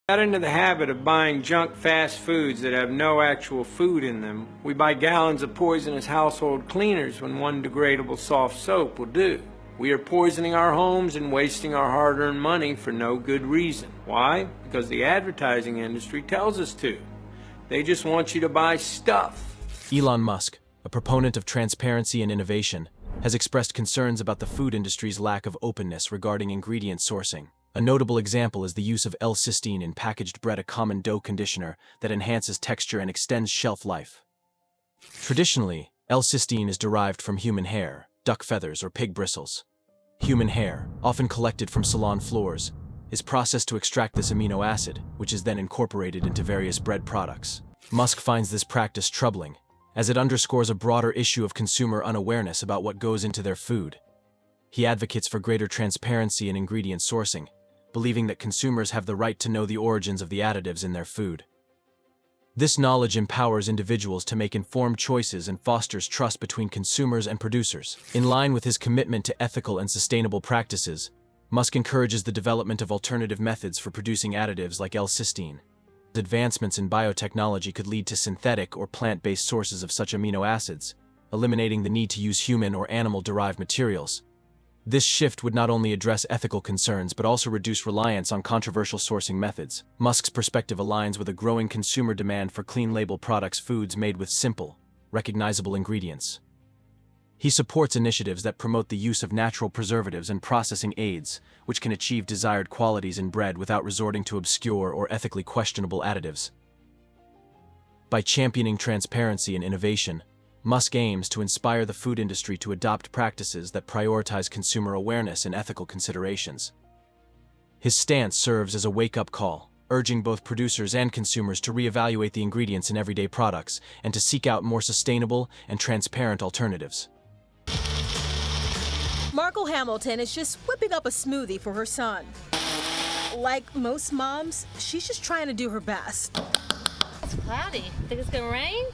Got into the habit of buying junk fast foods that have no actual food in them. We buy gallons of poisonous household cleaners when one degradable soft soap will do. We are poisoning our homes and wasting our hard-earned money for no good reason. Why? Because the advertising industry tells us to. They just want you to buy stuff. Elon Musk, a proponent of transparency and innovation, has expressed concerns about the food industry's lack of openness regarding ingredient sourcing. A notable example is the use of L-cysteine in packaged bread, a common dough conditioner that enhances texture and extends shelf life. Traditionally, L-cysteine is derived from human hair, duck feathers, or pig bristles. Human hair, often collected from salon floors, is processed to extract this amino acid, which is then incorporated into various bread products. Musk finds this practice troubling, as it underscores a broader issue of consumer unawareness about what goes into their food. He advocates for greater transparency in ingredient sourcing, believing that consumers have the right to know the origins of the additives in their food. This knowledge empowers individuals to make informed choices and fosters trust between consumers and producers. In line with his commitment to ethical and sustainable practices, Musk encourages the development of alternative methods for producing additives like L-cysteine. Advancements in biotechnology could lead to synthetic or plant-based sources of such amino acids, eliminating the need to use human or animal-derived materials. This shift would not only address ethical concerns but also reduce reliance on controversial sourcing methods. Musk's perspective aligns with a growing consumer demand for clean-label products, foods made with simple, recognizable ingredients. He supports initiatives that promote the use of natural preservatives and processing aids, which can achieve desired qualities in bread without resorting to obscure or ethically questionable additives. By championing transparency and innovation, Musk aims to inspire the food industry to adopt practices that prioritize consumer awareness and ethical considerations. His stance serves as a wake-up call, urging both producers and consumers to reevaluate the ingredients in everyday products and to seek out more sustainable and transparent alternatives. Markle Hamilton is just whipping up a smoothie for her son. Like most moms, she's just trying to do her best. It's cloudy. Think it's gonna rain?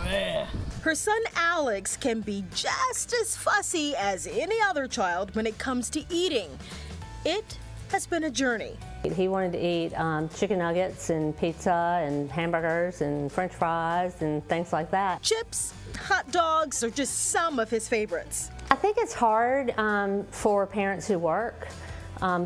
Yeah. Her son Alex can be just as fussy as any other child when it comes to eating. It has been a journey. He wanted to eat chicken nuggets and pizza and hamburgers and French fries and things like that. Chips, hot dogs are just some of his favorites. I think it's hard for parents who work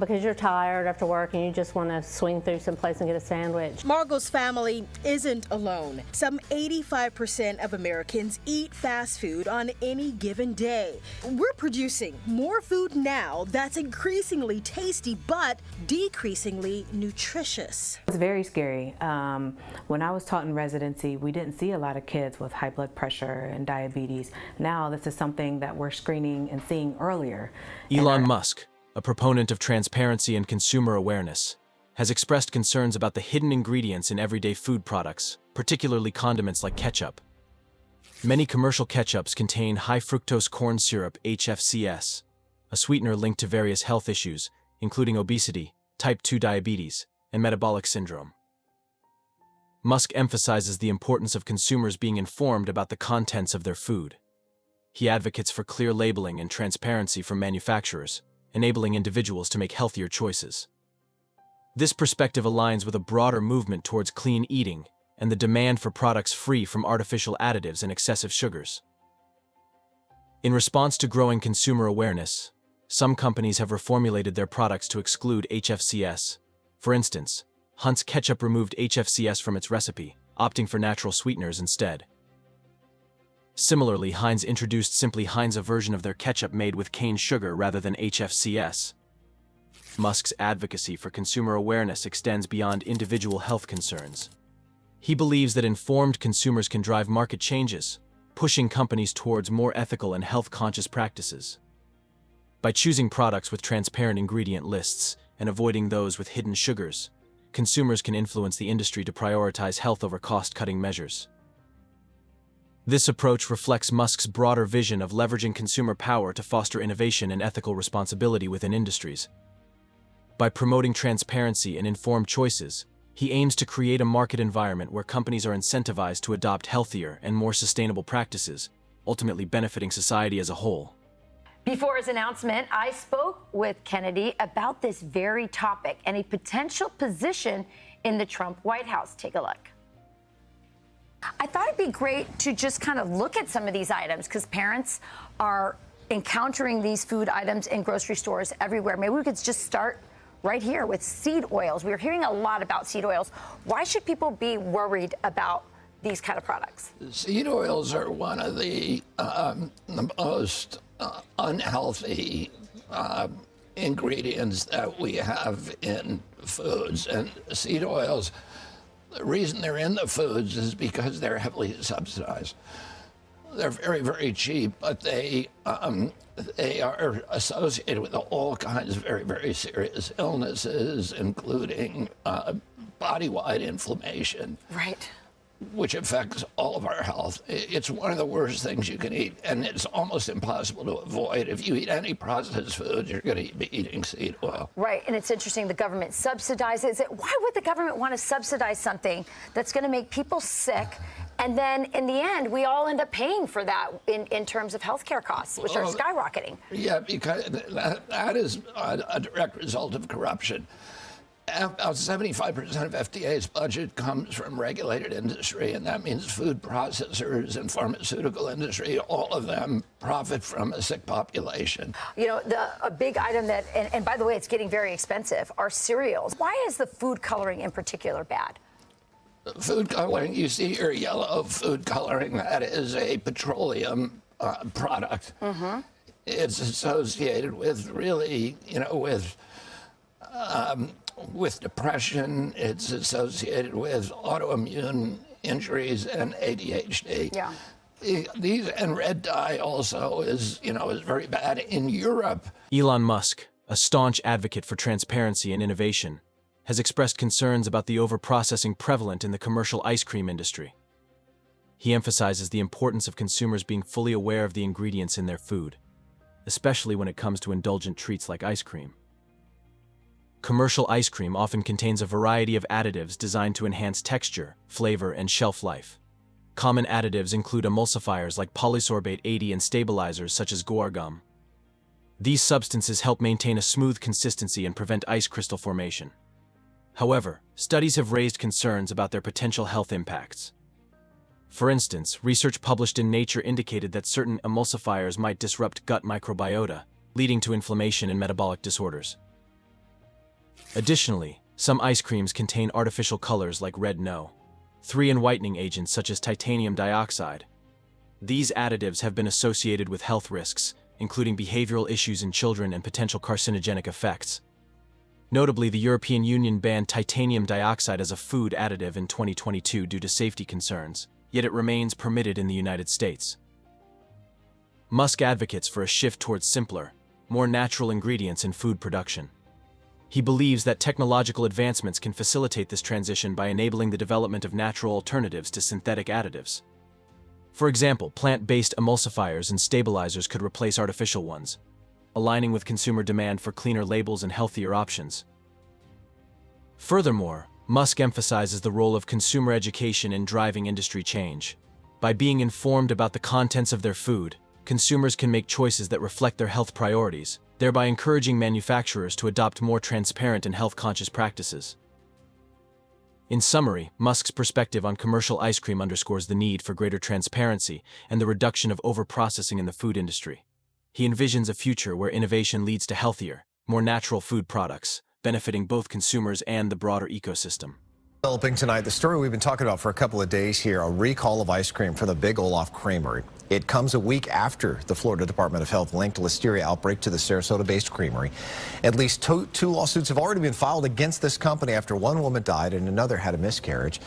because you're tired after work and you just want to swing through someplace and get a sandwich. Margot's family isn't alone. Some 85% of Americans eat fast food on any given day. We're producing more food now that's increasingly tasty but decreasingly nutritious. It's very scary. When I was taught in residency, we didn't see a lot of kids with high blood pressure and diabetes. Now this is something that we're screening and seeing earlier. Elon Musk, a proponent of transparency and consumer awareness, has expressed concerns about the hidden ingredients in everyday food products, particularly condiments like ketchup. Many commercial ketchups contain high-fructose corn syrup, HFCS, a sweetener linked to various health issues, including obesity, type 2 diabetes, and metabolic syndrome. Musk emphasizes the importance of consumers being informed about the contents of their food. He advocates for clear labeling and transparency from manufacturers, enabling individuals to make healthier choices. This perspective aligns with a broader movement towards clean eating and the demand for products free from artificial additives and excessive sugars. In response to growing consumer awareness, some companies have reformulated their products to exclude HFCS. For instance, Hunt's ketchup removed HFCS from its recipe, opting for natural sweeteners instead. Similarly, Heinz introduced Simply Heinz, a version of their ketchup made with cane sugar rather than HFCS. Musk's advocacy for consumer awareness extends beyond individual health concerns. He believes that informed consumers can drive market changes, pushing companies towards more ethical and health-conscious practices. By choosing products with transparent ingredient lists and avoiding those with hidden sugars, consumers can influence the industry to prioritize health over cost-cutting measures. This approach reflects Musk's broader vision of leveraging consumer power to foster innovation and ethical responsibility within industries. By promoting transparency and informed choices, he aims to create a market environment where companies are incentivized to adopt healthier and more sustainable practices, ultimately benefiting society as a whole. Before his announcement, I spoke with Kennedy about this very topic and a potential position in the Trump White House. Take a look. I thought it'd be great to just kind of look at some of these items because parents are encountering these food items in grocery stores everywhere. Maybe we could just start right here with seed oils. We're hearing a lot about seed oils. Why should people be worried about these kind of products? Seed oils are one of the most unhealthy ingredients that we have in foods. And seed oils, the reason they're in the foods is because they're heavily subsidized. They're very, very cheap, but they are associated with all kinds of very, very serious illnesses, including body-wide inflammation. Right. Which affects all of our health. It's one of the worst things you can eat, and it's almost impossible to avoid. If you eat any processed food, you're going to be eating seed oil. Right, and it's interesting, the government subsidizes it. Why would the government want to subsidize something that's going to make people sick, and then in the end, we all end up paying for that in terms of healthcare costs, which are skyrocketing? Yeah, because that is a direct result of corruption. About 75% of FDA's budget comes from regulated industry, and that means food processors and pharmaceutical industry. All of them profit from a sick population. You know, a big item that, and by the way, it's getting very expensive, are cereals. Why is the food coloring in particular bad? Food coloring, you see here yellow food coloring, that is a petroleum product. Mm-hmm. It's associated with really, you know, with depression. It's associated with autoimmune injuries and ADHD. Yeah. These, and red dye also is very bad in Europe. Elon Musk, a staunch advocate for transparency and innovation, has expressed concerns about the overprocessing prevalent in the commercial ice cream industry. He emphasizes the importance of consumers being fully aware of the ingredients in their food, especially when it comes to indulgent treats like ice cream. Commercial ice cream often contains a variety of additives designed to enhance texture, flavor, and shelf life. Common additives include emulsifiers like polysorbate 80 and stabilizers such as guar gum. These substances help maintain a smooth consistency and prevent ice crystal formation. However, studies have raised concerns about their potential health impacts. For instance, research published in Nature indicated that certain emulsifiers might disrupt gut microbiota, leading to inflammation and metabolic disorders. Additionally, some ice creams contain artificial colors like red no. 3 and whitening agents such as titanium dioxide. These additives have been associated with health risks, including behavioral issues in children and potential carcinogenic effects. Notably, the European Union banned titanium dioxide as a food additive in 2022 due to safety concerns, yet it remains permitted in the United States. Musk advocates for a shift towards simpler, more natural ingredients in food production. He believes that technological advancements can facilitate this transition by enabling the development of natural alternatives to synthetic additives. For example, plant-based emulsifiers and stabilizers could replace artificial ones, aligning with consumer demand for cleaner labels and healthier options. Furthermore, Musk emphasizes the role of consumer education in driving industry change. By being informed about the contents of their food, consumers can make choices that reflect their health priorities, thereby encouraging manufacturers to adopt more transparent and health-conscious practices. In summary, Musk's perspective on commercial ice cream underscores the need for greater transparency and the reduction of overprocessing in the food industry. He envisions a future where innovation leads to healthier, more natural food products, benefiting both consumers and the broader ecosystem. Developing tonight, the story we've been talking about for a couple of days here, a recall of ice cream for the Big Olaf Creamery. It comes a week after the Florida Department of Health linked a listeria outbreak to the Sarasota-based creamery. At least two lawsuits have already been filed against this company after one woman died and another had a miscarriage.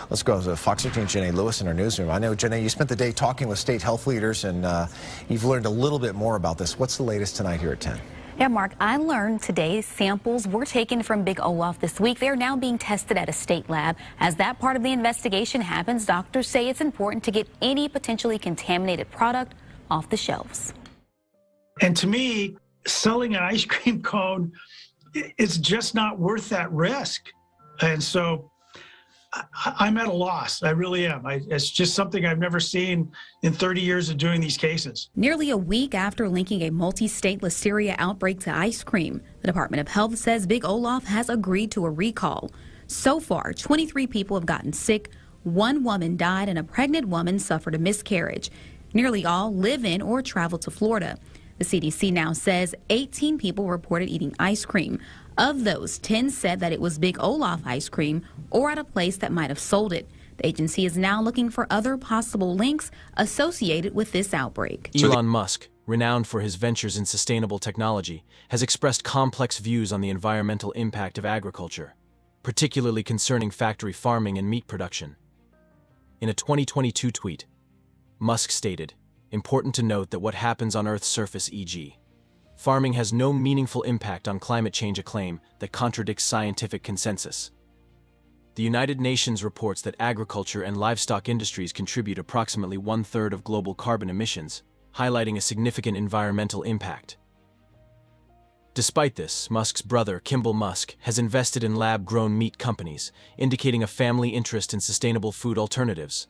Let's go to Fox 13's Jenna Lewis in our newsroom. I know, Jenna, you spent the day talking with state health leaders, and you've learned a little bit more about this. What's the latest tonight here at 10? Yeah, Mark, I learned today samples were taken from Big Olaf this week. They're now being tested at a state lab. As that part of the investigation happens, doctors say it's important to get any potentially contaminated product off the shelves. And to me, selling an ice cream cone, it's just not worth that risk. And so I'm at a loss. I really am. It's just something I've never seen in 30 years of doing these cases. Nearly a week after linking a multi-state listeria outbreak to ice cream, the Department of Health says Big Olaf has agreed to a recall. So far, 23 people have gotten sick, 1 woman died, and a pregnant woman suffered a miscarriage. Nearly all live in or travel to Florida. The CDC now says 18 people reported eating ice cream. Of those, 10 said that it was Big Olaf ice cream or at a place that might have sold it. The agency is now looking for other possible links associated with this outbreak. Elon Musk, renowned for his ventures in sustainable technology, has expressed complex views on the environmental impact of agriculture, particularly concerning factory farming and meat production. In a 2022 tweet, Musk stated, "Important to note that what happens on Earth's surface, e.g., farming has no meaningful impact on climate change, a claim that contradicts scientific consensus." The United Nations reports that agriculture and livestock industries contribute approximately 1/3 of global carbon emissions, highlighting a significant environmental impact. Despite this, Musk's brother, Kimball Musk, has invested in lab-grown meat companies, indicating a family interest in sustainable food alternatives.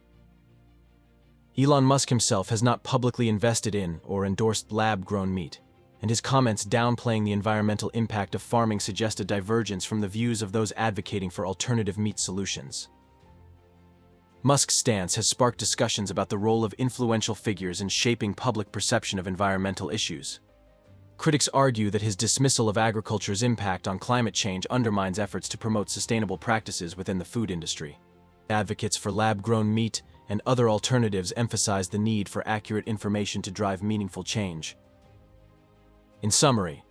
Elon Musk himself has not publicly invested in or endorsed lab-grown meat, and his comments downplaying the environmental impact of farming suggest a divergence from the views of those advocating for alternative meat solutions. Musk's stance has sparked discussions about the role of influential figures in shaping public perception of environmental issues. Critics argue that his dismissal of agriculture's impact on climate change undermines efforts to promote sustainable practices within the food industry. Advocates for lab-grown meat and other alternatives emphasize the need for accurate information to drive meaningful change. In summary,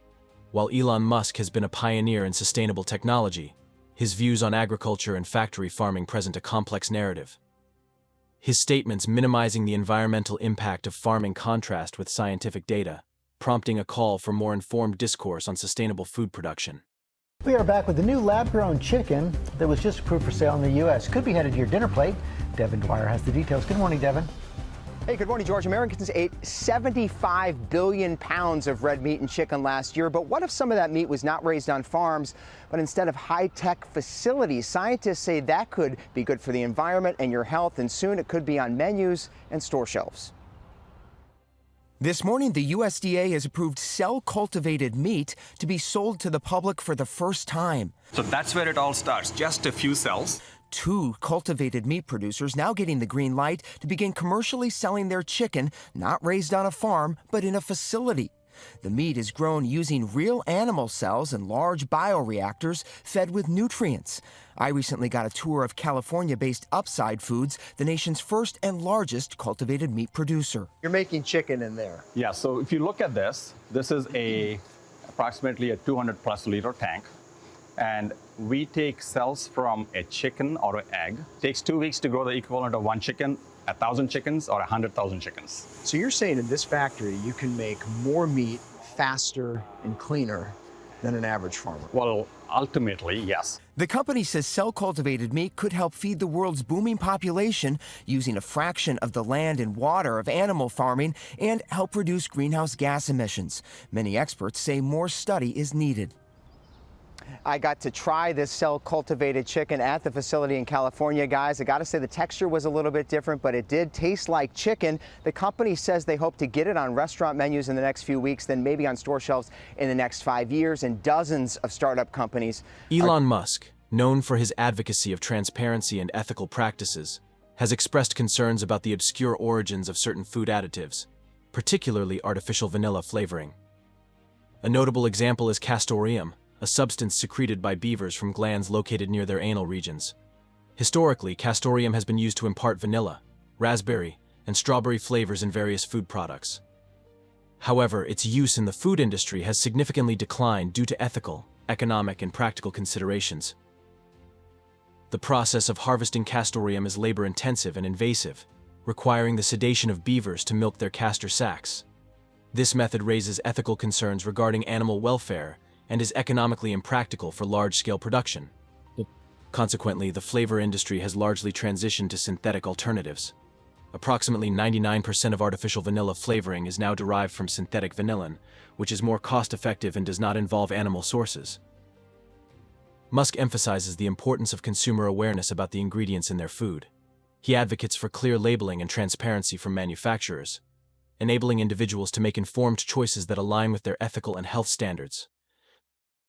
while Elon Musk has been a pioneer in sustainable technology, his views on agriculture and factory farming present a complex narrative. His statements minimizing the environmental impact of farming contrast with scientific data, prompting a call for more informed discourse on sustainable food production. We are back with the new lab-grown chicken that was just approved for sale in the U.S. Could be headed to your dinner plate. Devin Dwyer has the details. Good morning, Devin. Hey, good morning, George. Americans ate 75 billion pounds of red meat and chicken last year. But what if some of that meat was not raised on farms, but instead of high-tech facilities? Scientists say that could be good for the environment and your health, and soon it could be on menus and store shelves. This morning, the USDA has approved cell-cultivated meat to be sold to the public for the first time. So that's where it all starts, just a few cells. 2 cultivated meat producers now getting the green light to begin commercially selling their chicken, not raised on a farm, but in a facility. The meat is grown using real animal cells in large bioreactors fed with nutrients. I recently got a tour of California-based Upside Foods, the nation's first and largest cultivated meat producer. You're making chicken in there. Yeah, so if you look at this is approximately a 200+ liter tank. And we take cells from a chicken or an egg. It takes 2 weeks to grow the equivalent of 1 chicken, 1,000 chickens, or 100,000 chickens. So you're saying in this factory you can make more meat faster and cleaner than an average farmer? Well, ultimately, yes. The company says cell-cultivated meat could help feed the world's booming population using a fraction of the land and water of animal farming and help reduce greenhouse gas emissions. Many experts say more study is needed. I got to try this cell-cultivated chicken at the facility in California, guys. I got to say the texture was a little bit different, but it did taste like chicken. The company says they hope to get it on restaurant menus in the next few weeks, then maybe on store shelves in the next 5 years, and dozens of startup companies. Elon Musk, known for his advocacy of transparency and ethical practices, has expressed concerns about the obscure origins of certain food additives, particularly artificial vanilla flavoring. A notable example is castoreum, a substance secreted by beavers from glands located near their anal regions. Historically, castoreum has been used to impart vanilla, raspberry, and strawberry flavors in various food products. However, its use in the food industry has significantly declined due to ethical, economic, and practical considerations. The process of harvesting castoreum is labor-intensive and invasive, requiring the sedation of beavers to milk their castor sacs. This method raises ethical concerns regarding animal welfare and is economically impractical for large-scale production. Consequently, the flavor industry has largely transitioned to synthetic alternatives. Approximately 99% of artificial vanilla flavoring is now derived from synthetic vanillin, which is more cost-effective and does not involve animal sources. Musk emphasizes the importance of consumer awareness about the ingredients in their food. He advocates for clear labeling and transparency from manufacturers, enabling individuals to make informed choices that align with their ethical and health standards.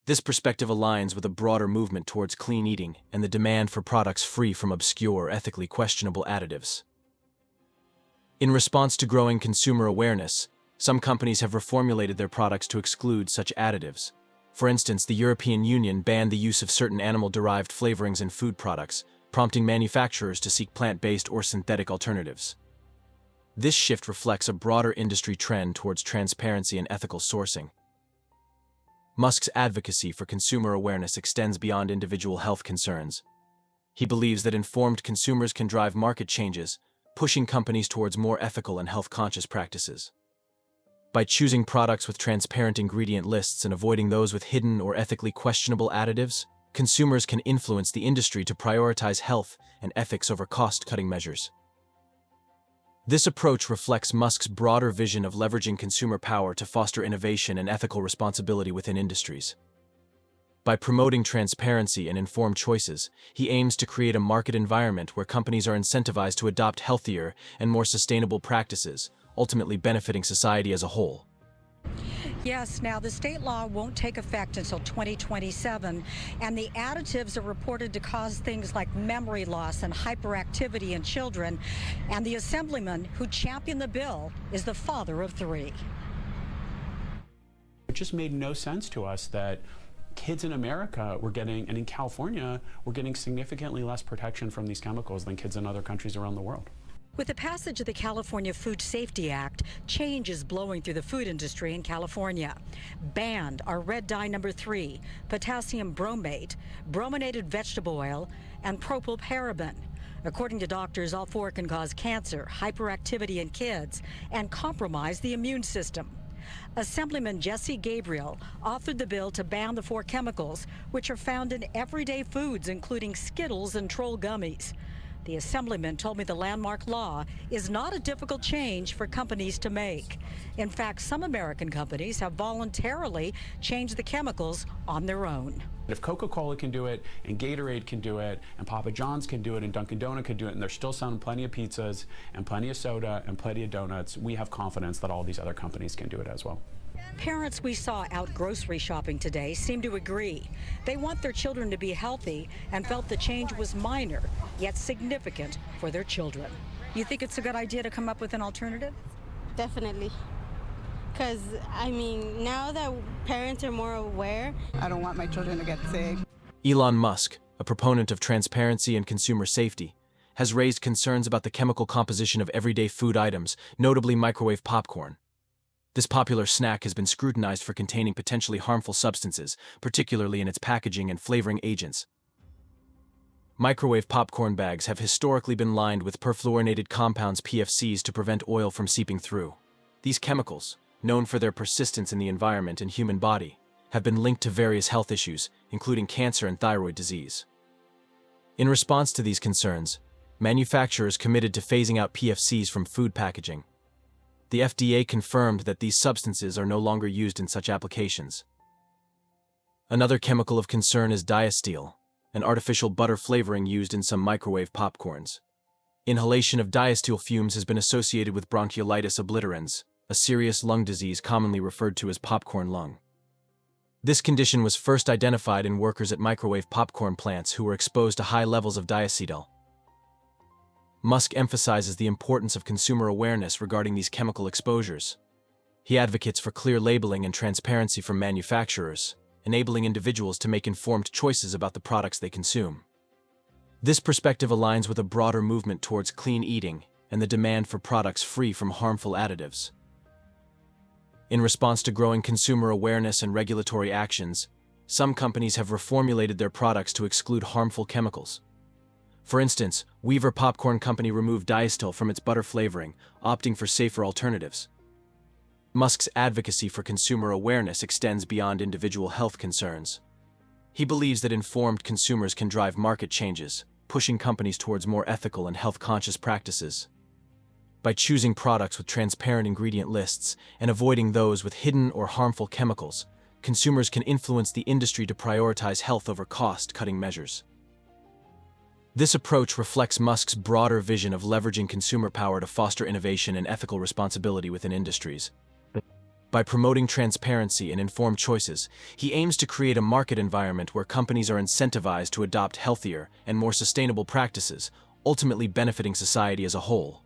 This perspective aligns with a broader movement towards clean eating and the demand for products free from obscure or ethically questionable additives. In response to growing consumer awareness, some companies have reformulated their products to exclude such additives. For instance, the European Union banned the use of certain animal-derived flavorings in food products, prompting manufacturers to seek plant-based or synthetic alternatives. This shift reflects a broader industry trend towards transparency and ethical sourcing. Musk's advocacy for consumer awareness extends beyond individual health concerns. He believes that informed consumers can drive market changes, pushing companies towards more ethical and health-conscious practices. By choosing products with transparent ingredient lists and avoiding those with hidden or ethically questionable additives, consumers can influence the industry to prioritize health and ethics over cost-cutting measures. This approach reflects Musk's broader vision of leveraging consumer power to foster innovation and ethical responsibility within industries. By promoting transparency and informed choices, he aims to create a market environment where companies are incentivized to adopt healthier and more sustainable practices, ultimately benefiting society as a whole. Yes, now the state law won't take effect until 2027, and the additives are reported to cause things like memory loss and hyperactivity in children, and the assemblyman who championed the bill is the father of 3. It just made no sense to us that kids in America were getting, and in California, were getting significantly less protection from these chemicals than kids in other countries around the world. With the passage of the California Food Safety Act, change is blowing through the food industry in California. Banned are red dye number 3, potassium bromate, brominated vegetable oil, and propylparaben. According to doctors, all 4 can cause cancer, hyperactivity in kids, and compromise the immune system. Assemblyman Jesse Gabriel authored the bill to ban the 4 chemicals, which are found in everyday foods, including Skittles and Troll gummies. The assemblyman told me the landmark law is not a difficult change for companies to make. In fact, some American companies have voluntarily changed the chemicals on their own. If Coca-Cola can do it, and Gatorade can do it, and Papa John's can do it, and Dunkin' Donuts can do it, and they're still selling plenty of pizzas, and plenty of soda, and plenty of donuts, we have confidence that all these other companies can do it as well. Parents we saw out grocery shopping today seem to agree. They want their children to be healthy and felt the change was minor, yet significant for their children. You think it's a good idea to come up with an alternative? Definitely. Because, I mean, now that parents are more aware, I don't want my children to get sick. Elon Musk, a proponent of transparency and consumer safety, has raised concerns about the chemical composition of everyday food items, notably microwave popcorn. This popular snack has been scrutinized for containing potentially harmful substances, particularly in its packaging and flavoring agents. Microwave popcorn bags have historically been lined with perfluorinated compounds PFCs to prevent oil from seeping through. These chemicals, known for their persistence in the environment and human body, have been linked to various health issues, including cancer and thyroid disease. In response to these concerns, manufacturers committed to phasing out PFCs from food packaging. The FDA confirmed that these substances are no longer used in such applications. Another chemical of concern is diacetyl, an artificial butter flavoring used in some microwave popcorns. Inhalation of diacetyl fumes has been associated with bronchiolitis obliterans, a serious lung disease commonly referred to as popcorn lung. This condition was first identified in workers at microwave popcorn plants who were exposed to high levels of diacetyl. Musk emphasizes the importance of consumer awareness regarding these chemical exposures. He advocates for clear labeling and transparency from manufacturers, enabling individuals to make informed choices about the products they consume. This perspective aligns with a broader movement towards clean eating and the demand for products free from harmful additives. In response to growing consumer awareness and regulatory actions, some companies have reformulated their products to exclude harmful chemicals. For instance, Weaver Popcorn Company removed diacetyl from its butter flavoring, opting for safer alternatives. Musk's advocacy for consumer awareness extends beyond individual health concerns. He believes that informed consumers can drive market changes, pushing companies towards more ethical and health-conscious practices. By choosing products with transparent ingredient lists and avoiding those with hidden or harmful chemicals, consumers can influence the industry to prioritize health over cost-cutting measures. This approach reflects Musk's broader vision of leveraging consumer power to foster innovation and ethical responsibility within industries. By promoting transparency and informed choices, he aims to create a market environment where companies are incentivized to adopt healthier and more sustainable practices, ultimately benefiting society as a whole.